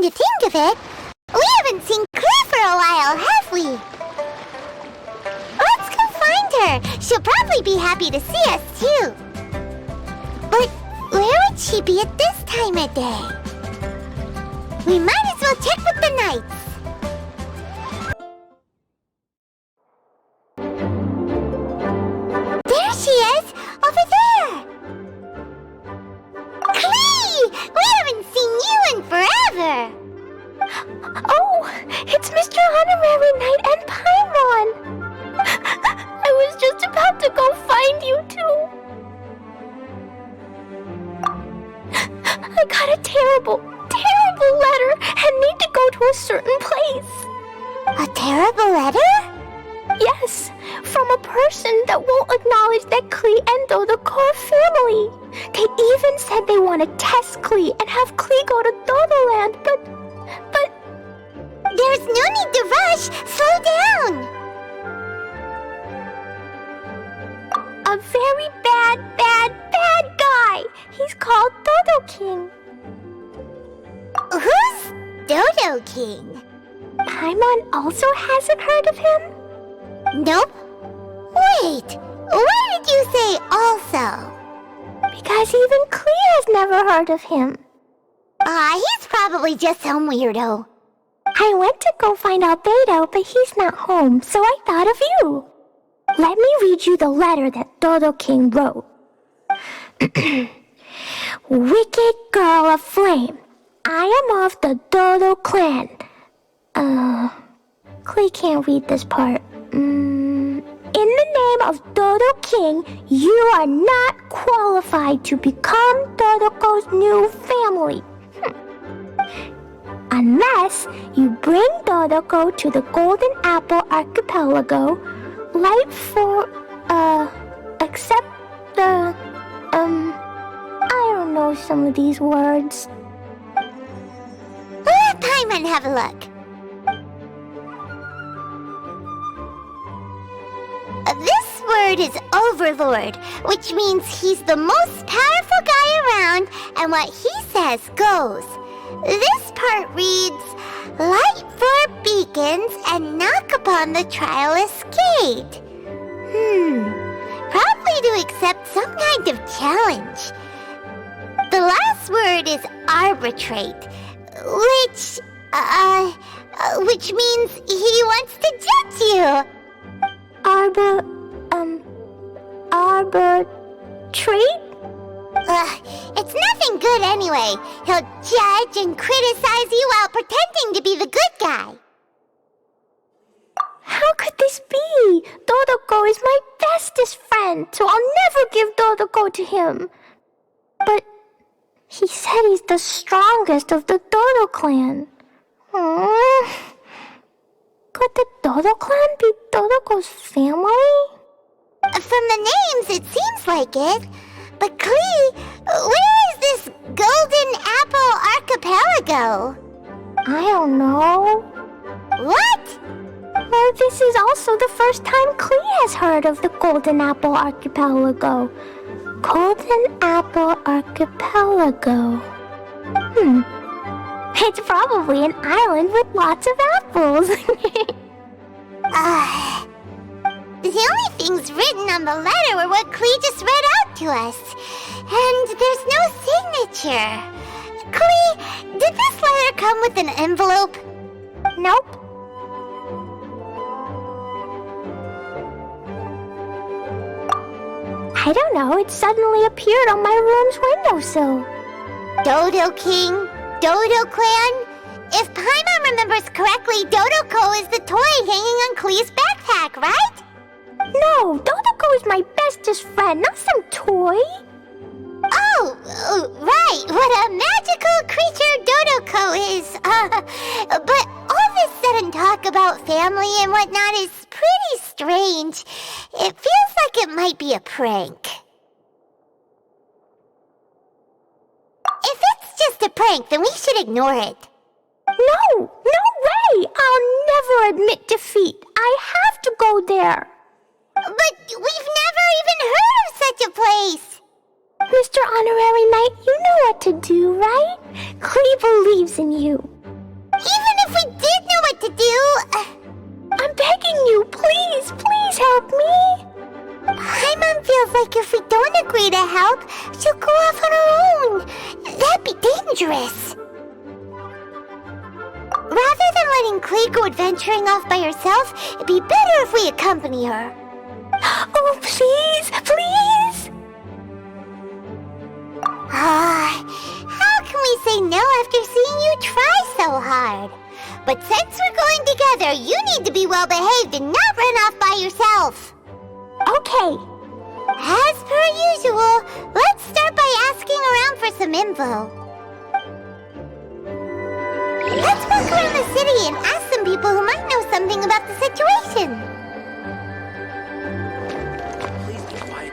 to think of it, we haven't seen Klee for a while, have we? Let's go find her. She'll probably be happy to see us, too. But where would she be at this time of day? We might as well check with the knights. There she is! Over there! Klee! We haven't seen you in forever! Oh, it's Mr. Honorary Knight and Paimon! I was just about to go find you two. I got a terrible letter and need to go to a certain place. A terrible letter? Yes, from a person that won't acknowledge that Klee and Dodoko are family. They even said they want to test Klee and have Klee go to Dodoland, but... There's no need to rush. Slow down. A very bad guy. He's called Dodo King. Who's Dodo King? Paimon also hasn't heard of him? Nope. Wait, why did you say also? Because even Klee has never heard of him. He's probably just some weirdo. I went to go find Albedo, but he's not home, so I thought of you. Let me read you the letter that Dodo King wrote. Wicked girl of flame, I am of the Dodo clan. Klee can't read this part. In the name of Dodo King, you are not qualified to become Dodoko's new family. Unless you bring Dodoko to the Golden Apple Archipelago, except the, I don't know some of these words. Let Paimon have a look. This word is Overlord, which means he's the most powerful guy around, and what he says goes. This part reads, light four beacons and knock upon the trialist's gate. Probably to accept some kind of challenge. The last word is arbitrate, which means he wants to judge you. Arbitrate? It's nothing good anyway. He'll judge and criticize you while pretending to be the good guy. How could this be? Dodoko is my bestest friend, so I'll never give Dodoko to him. But he said he's the strongest of the Dodo clan. Could the Dodo clan be Dodoko's family? From the names, it seems like it. But Klee, where is this Golden Apple Archipelago? I don't know. What? Well, this is also the first time Klee has heard of the Golden Apple Archipelago. Golden Apple Archipelago. It's probably an island with lots of apples. The only things written on the letter were what Klee just read out to us. And there's no signature. Klee, did this letter come with an envelope? Nope. I don't know, it suddenly appeared on my room's windowsill. Dodo King, Dodo Clan? If Paimon remembers correctly, Dodoko is the toy hanging on Klee's backpack, right? No, Dodoko is my bestest friend, not some toy. Oh, right, what a magical creature Dodoko is. But all this sudden talk about family and whatnot is pretty strange. It feels like it might be a prank. If it's just a prank, then we should ignore it. No way! I'll never admit defeat. I have to go there. But we've never even heard of such a place. Mr. Honorary Knight, you know what to do, right? Klee believes in you. we did know what to do. I'm begging you, please, please help me. My mom feels like if we don't agree to help, she'll go off on her own. That'd be dangerous. Rather than letting Clay go adventuring off by herself, it'd be better if we accompany her. Oh, please, please. How can we say no after seeing you try so hard? But since we're going together, you need to be well behaved and not run off by yourself. Okay. As per usual, let's start by asking around for some info. Let's walk around the city and ask some people who might know something about the situation. Please be quiet.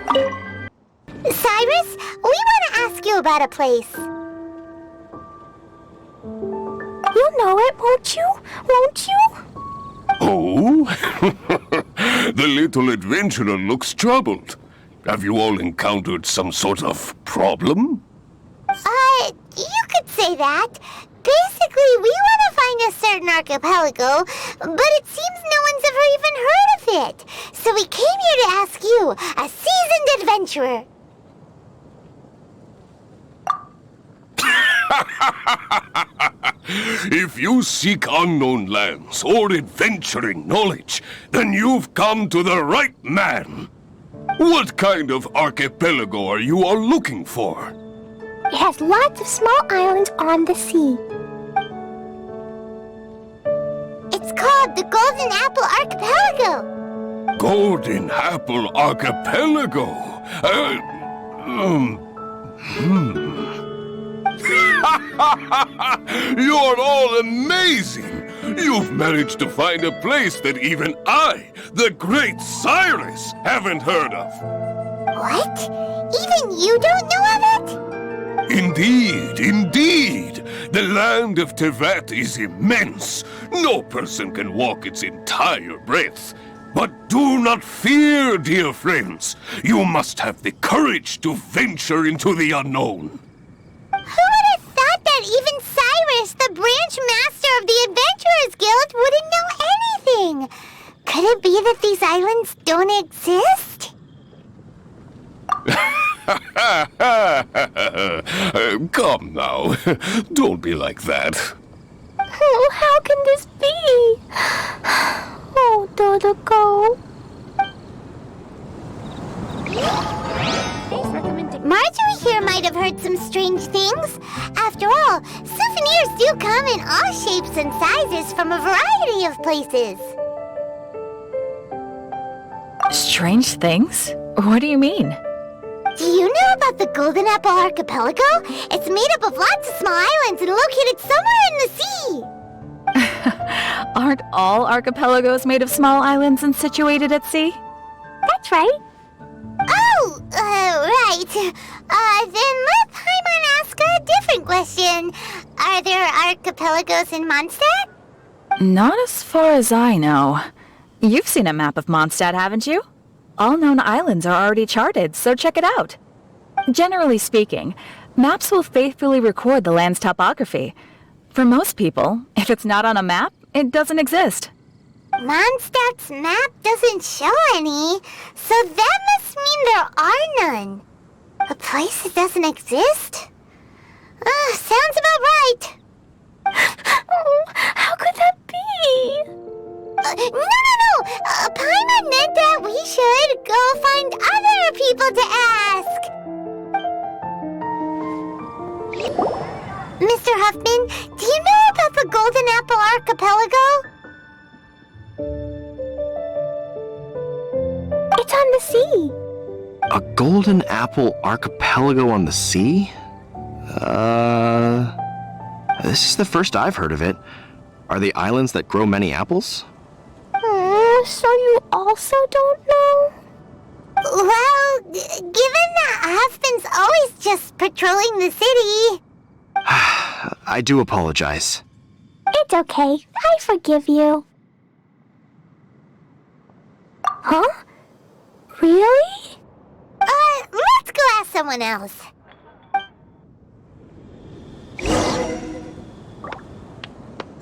Cyrus, we want to ask you about a place. You'll know it, won't you? Won't you? Oh? The little adventurer looks troubled. Have you all encountered some sort of problem? You could say that. Basically, we want to find a certain archipelago, but it seems no one's ever even heard of it. So we came here to ask you, a seasoned adventurer. If you seek unknown lands or adventuring knowledge, then you've come to the right man. What kind of archipelago are you all looking for? It has lots of small islands on the sea. It's called the Golden Apple Archipelago. Golden Apple Archipelago? You're all amazing! You've managed to find a place that even I, the great Cyrus, haven't heard of. What? Even you don't know of it? Indeed, indeed! The land of Tevat is immense. No person can walk its entire breadth. But do not fear, dear friends. You must have the courage to venture into the unknown. Who would have thought that even Cyrus, the branch master of the Adventurers Guild, wouldn't know anything? Could it be that these islands don't exist? Come now. Don't be like that. Oh, how can this be? Oh, Dodoco. Marjorie here might have heard some strange things. After all, souvenirs do come in all shapes and sizes from a variety of places. Strange things? What do you mean? Do you know about the Golden Apple Archipelago? It's made up of lots of small islands and located somewhere in the sea. Aren't all archipelagos made of small islands and situated at sea? That's right. Oh, right. Then let Paimon ask a different question. Are there archipelagos in Mondstadt? Not as far as I know. You've seen a map of Mondstadt, haven't you? All known islands are already charted, so check it out. Generally speaking, maps will faithfully record the land's topography. For most people, if it's not on a map, it doesn't exist. Mondstadt's map doesn't show any, so that must mean there are none. A place that doesn't exist? Sounds about right. Oh, how could that be? No. Paimon meant that we should go find other people to ask. Mr. Huffman, do you know about the Golden Apple Archipelago? It's on the sea. A golden apple archipelago on the sea? This is the first I've heard of it. Are they islands that grow many apples? So you also don't know? Well, given that Huffman's always just patrolling the city... I do apologize. It's okay. I forgive you. Huh? Really? Let's go ask someone else.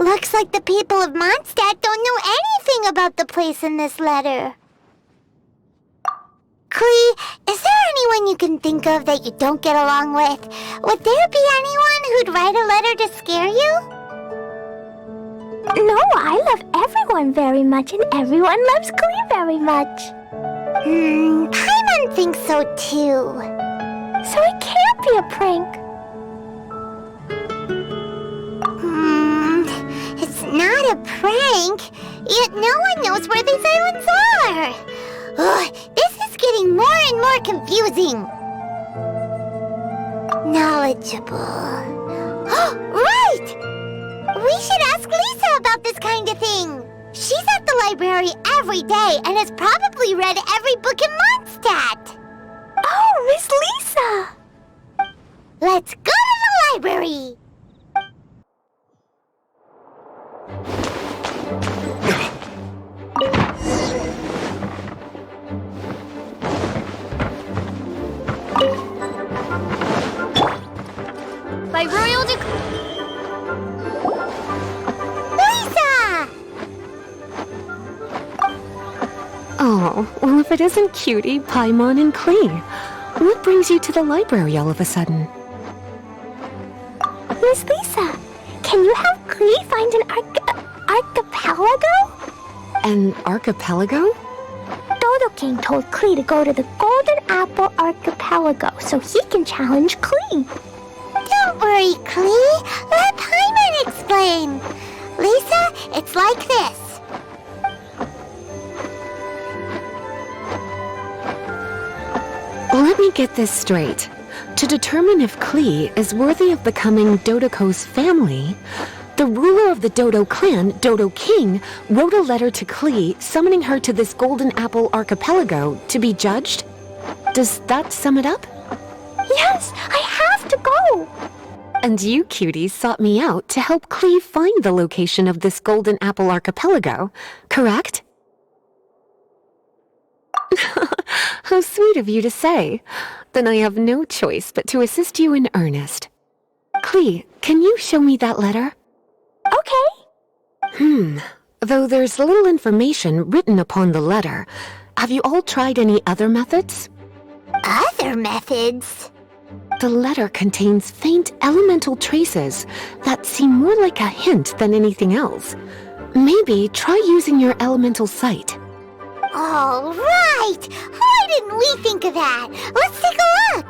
Looks like the people of Mondstadt don't know anything about the place in this letter. Klee, is there anyone you can think of that you don't get along with? Would there be anyone who'd write a letter to scare you? No, I love everyone very much, and everyone loves Klee very much. Paimon thinks so too. So it can't be a prank. It's not a prank, yet no one knows where these islands are. Ugh, this is getting more and more confusing. Knowledgeable. Right! We should ask Lisa about this kind of thing. She's at the library every day and has probably read every book in Mondstadt. Oh, Miss Lisa! Let's go to the library! By royal Lisa! Oh, well, if it isn't Cutie, Paimon, and Klee. What brings you to the library all of a sudden? Miss Lisa, can you have Klee find an archipelago? An archipelago? Dodo King told Klee to go to the Golden Apple Archipelago so he can challenge Klee. Don't worry, Klee. Let Paimon explain. Lisa, it's like this. Let me get this straight. To determine if Klee is worthy of becoming Dodoko's family, the ruler of the Dodo clan, Dodo King, wrote a letter to Klee summoning her to this Golden Apple Archipelago to be judged. Does that sum it up? Yes, I have to go. And you, Cutie, sought me out to help Klee find the location of this Golden Apple Archipelago, correct? How sweet of you to say. Then I have no choice but to assist you in earnest. Klee, can you show me that letter? Okay. Though there's little information written upon the letter, have you all tried any other methods? Other methods? The letter contains faint elemental traces that seem more like a hint than anything else. Maybe try using your elemental sight. All right! Why didn't we think of that? Let's take a look!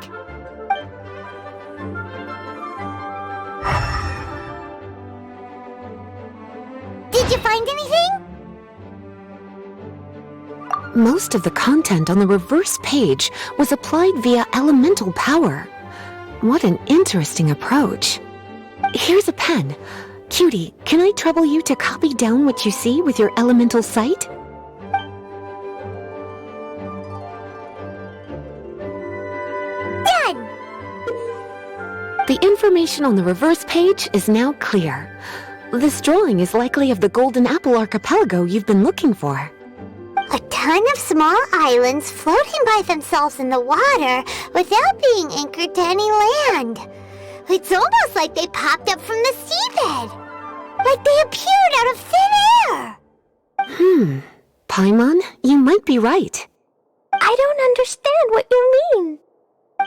Did you find anything? Most of the content on the reverse page was applied via elemental power. What an interesting approach. Here's a pen. Cutie, can I trouble you to copy down what you see with your elemental sight? Done! The information on the reverse page is now clear. This drawing is likely of the Golden Apple Archipelago you've been looking for. A ton of small islands floating by themselves in the water without being anchored to any land. It's almost like they popped up from the seabed. Like they appeared out of thin air. Paimon, you might be right. I don't understand what you mean.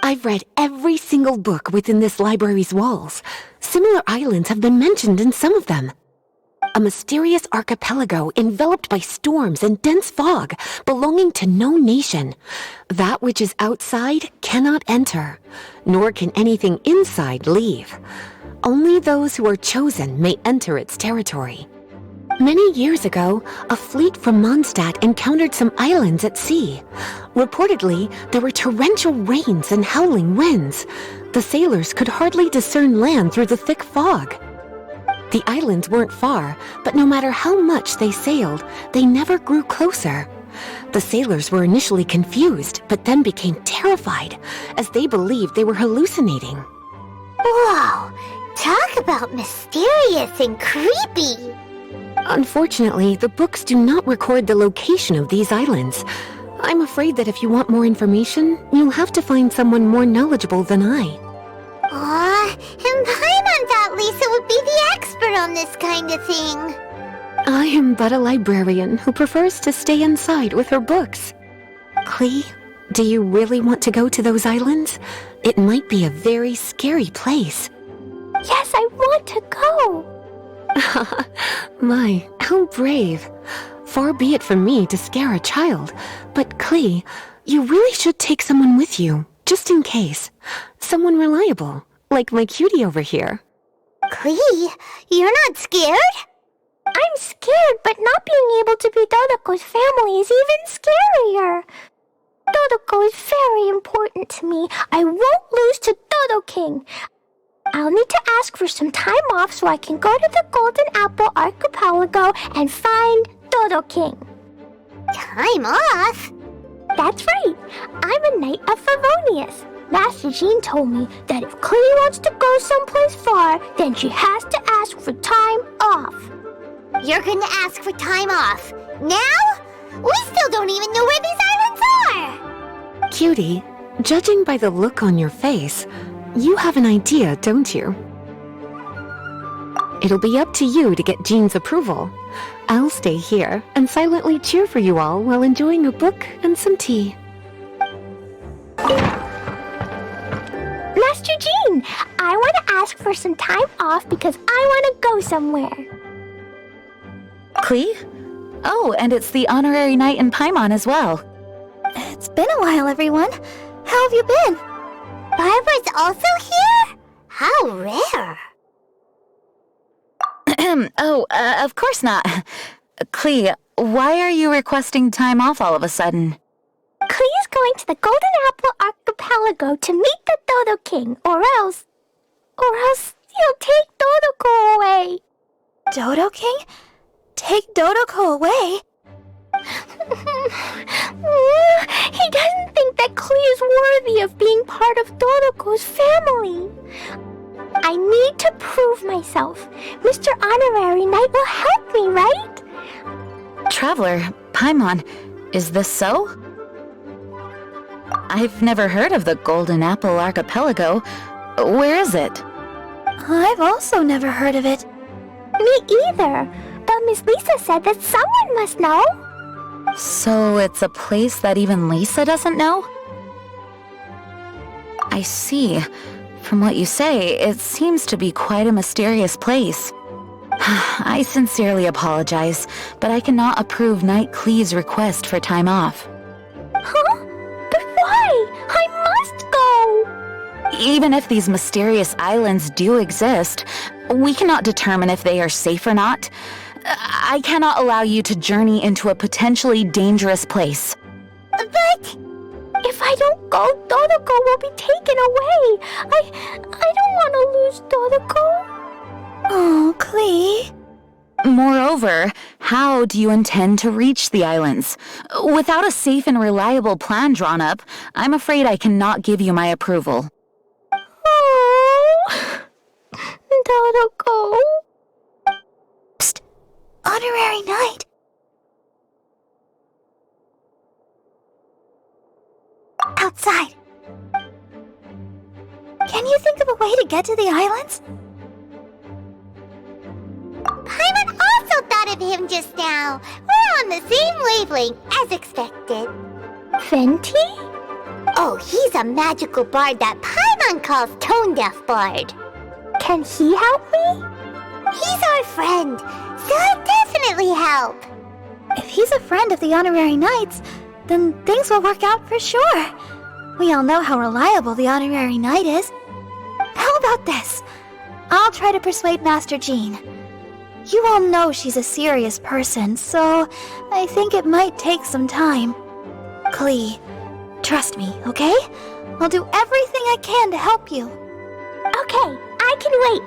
I've read every single book within this library's walls. Similar islands have been mentioned in some of them. A mysterious archipelago enveloped by storms and dense fog, belonging to no nation. That which is outside cannot enter, nor can anything inside leave. Only those who are chosen may enter its territory. Many years ago, a fleet from Mondstadt encountered some islands at sea. Reportedly, there were torrential rains and howling winds. The sailors could hardly discern land through the thick fog. The islands weren't far, but no matter how much they sailed, they never grew closer. The sailors were initially confused, but then became terrified, as they believed they were hallucinating. Whoa! Talk about mysterious and creepy! Unfortunately, the books do not record the location of these islands. I'm afraid that if you want more information, you'll have to find someone more knowledgeable than I. And Paimon thought Lisa would be the expert on around this kind of thing. I am but a librarian who prefers to stay inside with her books. Klee, do you really want to go to those islands? It might be a very scary place. Yes, I want to go. My, how brave. Far be it from me to scare a child, but Klee, you really should take someone with you, just in case. Someone reliable, like my cutie over here. Klee, you're not scared? I'm scared, but not being able to be Dodoko's family is even scarier. Dodoko is very important to me. I won't lose to Dodo King. I'll need to ask for some time off so I can go to the Golden Apple Archipelago and find Dodo King. Time off? That's right. I'm a Knight of Favonius. Master Jean told me that if Klee wants to go someplace far, then she has to ask for time off. You're gonna ask for time off. Now? We still don't even know where these islands are! Cutie, judging by the look on your face, you have an idea, don't you? It'll be up to you to get Jean's approval. I'll stay here and silently cheer for you all while enjoying a book and some tea. Master Jean, I want to ask for some time off because I want to go somewhere. Klee? Oh, and it's the honorary knight in Paimon as well. It's been a while, everyone. How have you been? Barbara's also here? How rare. Of course not. Klee, why are you requesting time off all of a sudden? Klee is going to the Golden Apple Archipelago to meet the Dodo King, or else he'll take Dodoko away. Dodo King? Take Dodoko away? He doesn't think that Klee is worthy of being part of Dodoko's family. I need to prove myself. Mr. Honorary Knight will help me, right? Traveler, Paimon, is this so? I've never heard of the Golden Apple Archipelago. Where is it? I've also never heard of it. Me either. But Miss Lisa said that someone must know. So it's a place that even Lisa doesn't know? I see. From what you say, it seems to be quite a mysterious place. I sincerely apologize, but I cannot approve Knight Klee's request for time off. Huh? But why? I must go! Even if these mysterious islands do exist, we cannot determine if they are safe or not. I cannot allow you to journey into a potentially dangerous place. But if I don't go, Dodoko will be taken away. I don't want to lose Dodoko. oh, Klee. Moreover, how do you intend to reach the islands? Without a safe and reliable plan drawn up, I'm afraid I cannot give you my approval. Oh, Dodoko. Psst. Honorary Knight. Outside. Can you think of a way to get to the islands? Paimon also thought of him just now. We're on the same wavelength, as expected. Fenty? Oh, he's a magical bard that Paimon calls Tone Deaf Bard. Can he help me? He's our friend, so he'll definitely help. If he's a friend of the Honorary Knights, then things will work out for sure. We all know how reliable the Honorary Knight is. How about this? I'll try to persuade Master Jean. You all know she's a serious person, so I think it might take some time. Klee, trust me, okay? I'll do everything I can to help you. Okay, I can wait.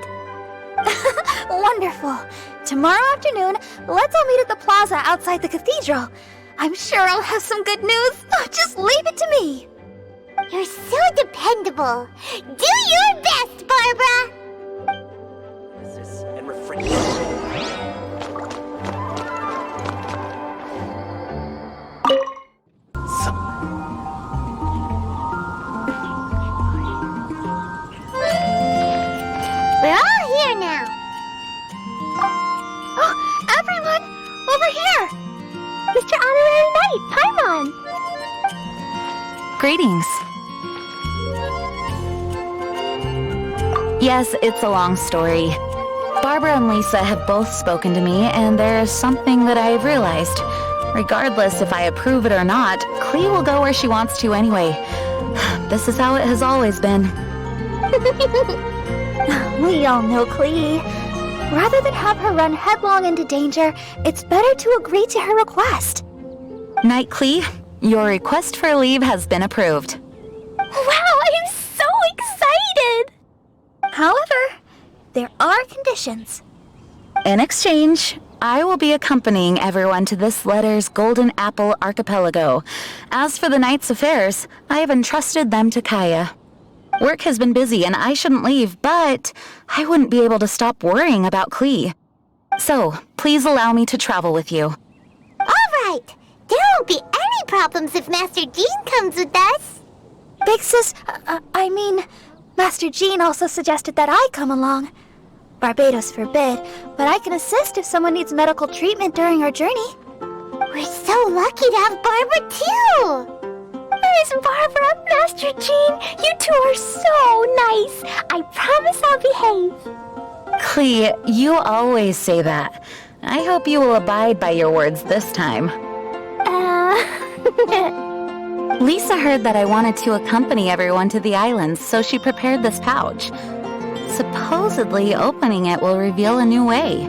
Wonderful. Tomorrow afternoon, let's all meet at the plaza outside the cathedral. I'm sure I'll have some good news. Just leave it to me. You're so dependable. Do your best, Barbara. And refrain. We're all here now. Greetings. Yes, it's a long story. Barbara and Lisa have both spoken to me, and there's something that I've realized. Regardless if I approve it or not, Clee will go where she wants to anyway. This is how it has always been. We all know Clee. Rather than have her run headlong into danger, it's better to agree to her request. Night, Clee. Your request for leave has been approved. Wow, I'm so excited! However, there are conditions. In exchange, I will be accompanying everyone to this letter's Golden Apple Archipelago. As for the night's affairs, I have entrusted them to Kaya. Work has been busy and I shouldn't leave, but I wouldn't be able to stop worrying about Clee. So, please allow me to travel with you. All right. There won't be any problems if Master Jean comes with us. Big Sis, Master Jean also suggested that I come along. Barbados forbid, but I can assist if someone needs medical treatment during our journey. We're so lucky to have Barbara, too. Miss Barbara, Master Jean, you two are so nice. I promise I'll behave. Clee, you always say that. I hope you will abide by your words this time. Lisa heard that I wanted to accompany everyone to the islands, so she prepared this pouch. Supposedly, opening it will reveal a new way.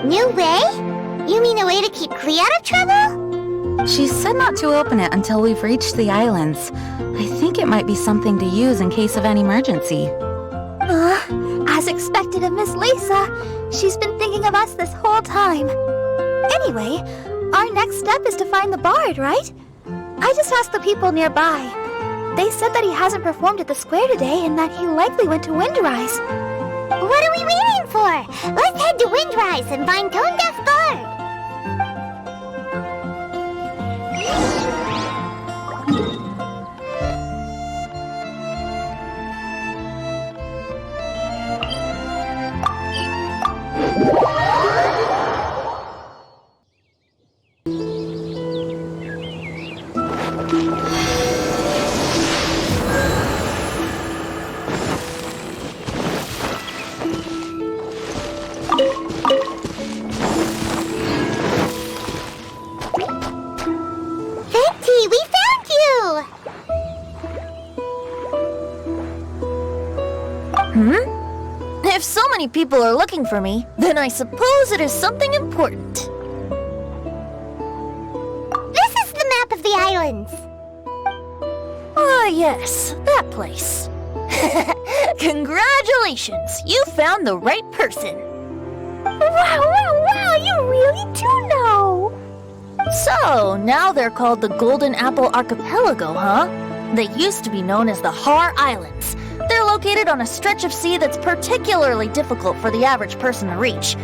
New way? You mean a way to keep Clee out of trouble? She said not to open it until we've reached the islands. I think it might be something to use in case of an emergency. As expected of Miss Lisa, she's been thinking of us this whole time. Anyway, our next step is to find the bard, right? I just asked the people nearby. They said that he hasn't performed at the square today and that he likely went to Windrise. What are we waiting for? Let's head to Windrise and find Tone Deaf Bard. If so many people are looking for me, then I suppose it is something important. This is the map of the islands. Ah, yes, that place. Congratulations, you found the right person. Wow, you really do know. So, now they're called the Golden Apple Archipelago, huh? They used to be known as the Har Islands. They're located on a stretch of sea that's particularly difficult for the average person to reach.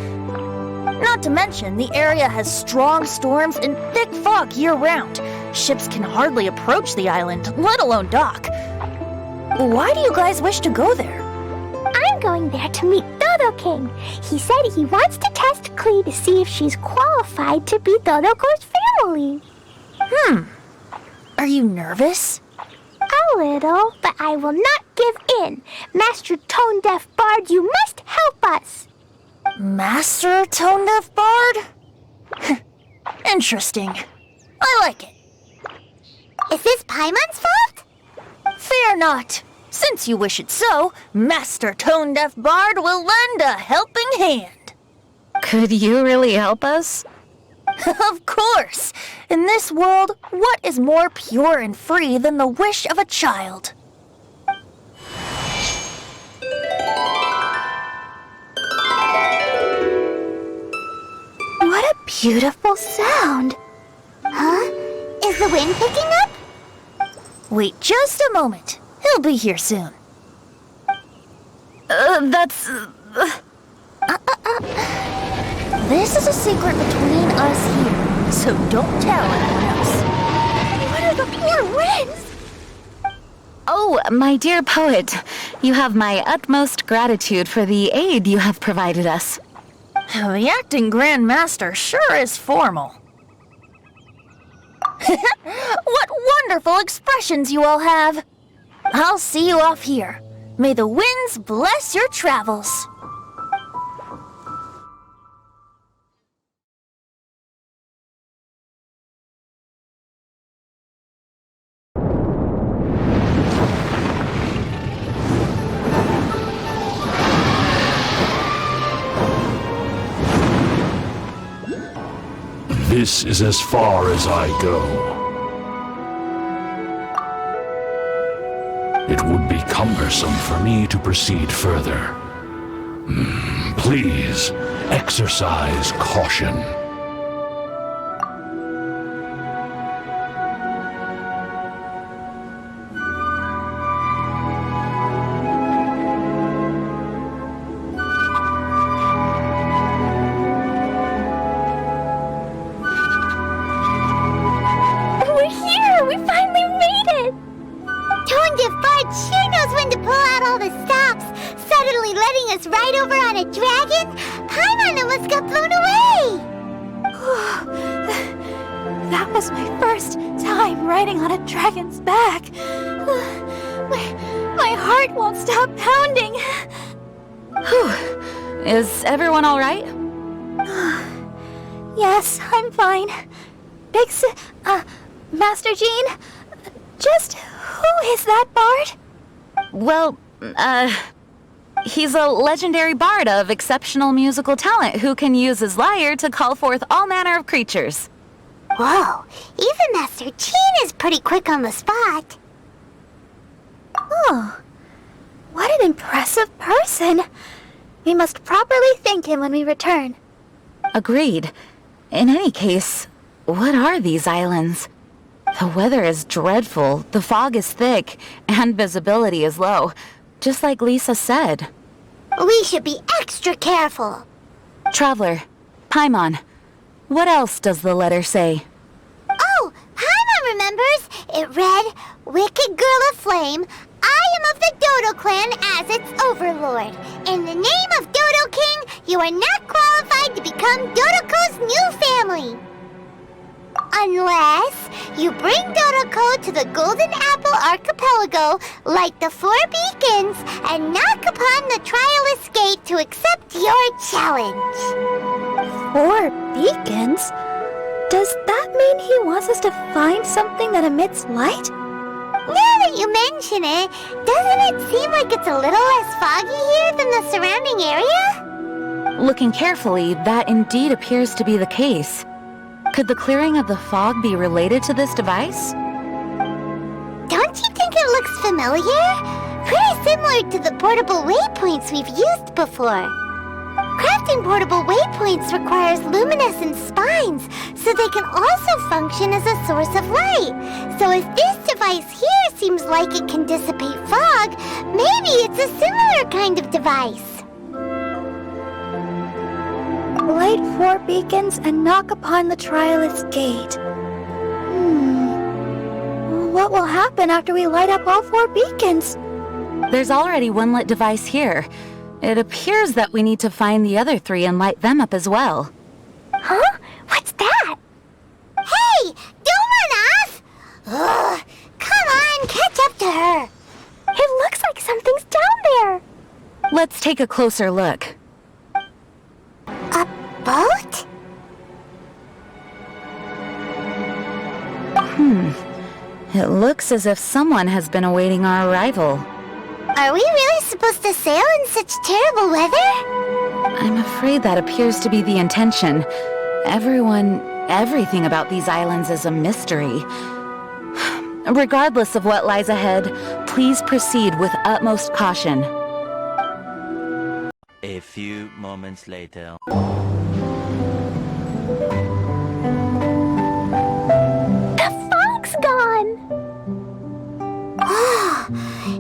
Not to mention, the area has strong storms and thick fog year-round. Ships can hardly approach the island, let alone dock. Why do you guys wish to go there? I'm going there to meet Dodo King. He said he wants to test Clee to see if she's qualified to be Dodoko's family. Are you nervous? A little, but I will not give in. Master Tone Deaf Bard, you must help us. Master Tone Deaf Bard? Interesting. I like it. Is this Paimon's fault? Fear not. Since you wish it so, Master Tone Deaf Bard will lend a helping hand. Could you really help us? Of course! In this world, what is more pure and free than the wish of a child? What a beautiful sound! Huh? Is the wind picking up? Wait just a moment. He'll be here soon. This is a secret between us here, so don't tell anyone else. What are the four winds? Oh, my dear poet, you have my utmost gratitude for the aid you have provided us. The acting Grand Master sure is formal. What wonderful expressions you all have! I'll see you off here. May the winds bless your travels. This is as far as I go. It would be cumbersome for me to proceed further. Please, exercise caution. We're here! We finally made it! Tonedip Bard sure knows when to pull out all the stops, suddenly letting us ride over on a dragon. Paimon almost got blown away! That was my first time riding on a dragon's back. My heart won't stop pounding. Whew. Is everyone all right? Yes, I'm fine. Master Jean, just who is that bard? Well, he's a legendary bard of exceptional musical talent who can use his lyre to call forth all manner of creatures. Whoa, even Master Jean is pretty quick on the spot. Oh, what an impressive person. We must properly thank him when we return. Agreed. In any case, what are these islands? The weather is dreadful, the fog is thick, and visibility is low, just like Lisa said. We should be extra careful. Traveler, Paimon, what else does the letter say? Oh, Paimon remembers. It read, Wicked Girl of Flame, I am of the Dodo clan as its overlord. In the name of Dodo King, you are not qualified to become Dodoko's new family. Unless you bring Dodoko to the Golden Apple Archipelago, light the 4 beacons, and knock upon the Trialist Gate to accept your challenge. 4 beacons? Does that mean he wants us to find something that emits light? Now that you mention it, doesn't it seem like it's a little less foggy here than the surrounding area? Looking carefully, that indeed appears to be the case. Could the clearing of the fog be related to this device? Don't you think it looks familiar? Pretty similar to the portable waypoints we've used before. Crafting portable waypoints requires luminescent spines, so they can also function as a source of light. So if this device here seems like it can dissipate fog, maybe it's a similar kind of device. Light 4 beacons and knock upon the Trialist Gate. What will happen after we light up all 4 beacons? There's already one lit device here. It appears that we need to find the other 3 and light them up as well. Huh? What's that? Hey! Don't run off! Ugh, come on, catch up to her! It looks like something's down there. Let's take a closer look. A boat? It looks as if someone has been awaiting our arrival. Are we really supposed to sail in such terrible weather? I'm afraid that appears to be the intention. Everything about these islands is a mystery. Regardless of what lies ahead, please proceed with utmost caution. A few moments later. The fog's gone. Oh,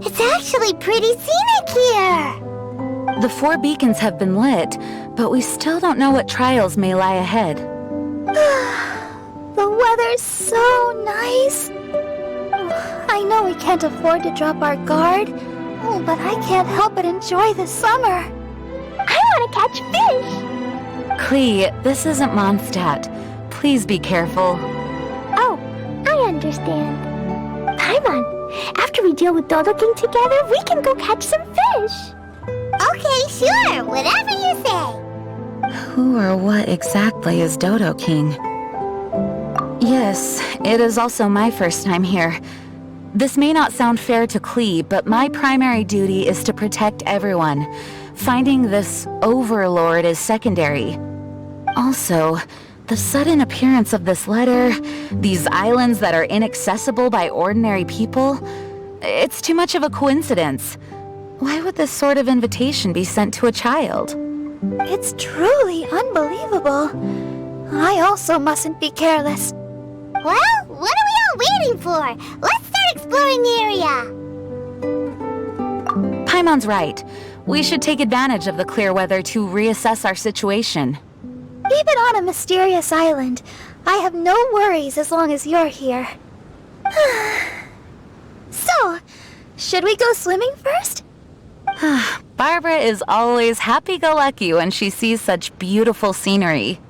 it's actually pretty scenic here. The 4 beacons have been lit, but we still don't know what trials may lie ahead. The weather's so nice. I know we can't afford to drop our guard, but I can't help but enjoy the summer. I want to catch fish. Klee, this isn't Mondstadt. Please be careful. Oh, understand. Paimon, after we deal with Dodo King together, we can go catch some fish. Okay, sure, whatever you say. Who or what exactly is Dodo King? Yes, it is also my first time here. This may not sound fair to Klee, but my primary duty is to protect everyone. Finding this overlord is secondary. Also, the sudden appearance of this letter, these islands that are inaccessible by ordinary people, it's too much of a coincidence. Why would this sort of invitation be sent to a child? It's truly unbelievable. I also mustn't be careless. Well, what are we all waiting for? Let's start exploring the area. Paimon's right. We should take advantage of the clear weather to reassess our situation. Even on a mysterious island, I have no worries as long as you're here. So, should we go swimming first? Barbara is always happy-go-lucky when she sees such beautiful scenery.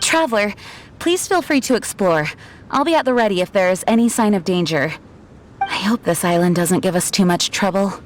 Traveler, please feel free to explore. I'll be at the ready if there is any sign of danger. I hope this island doesn't give us too much trouble.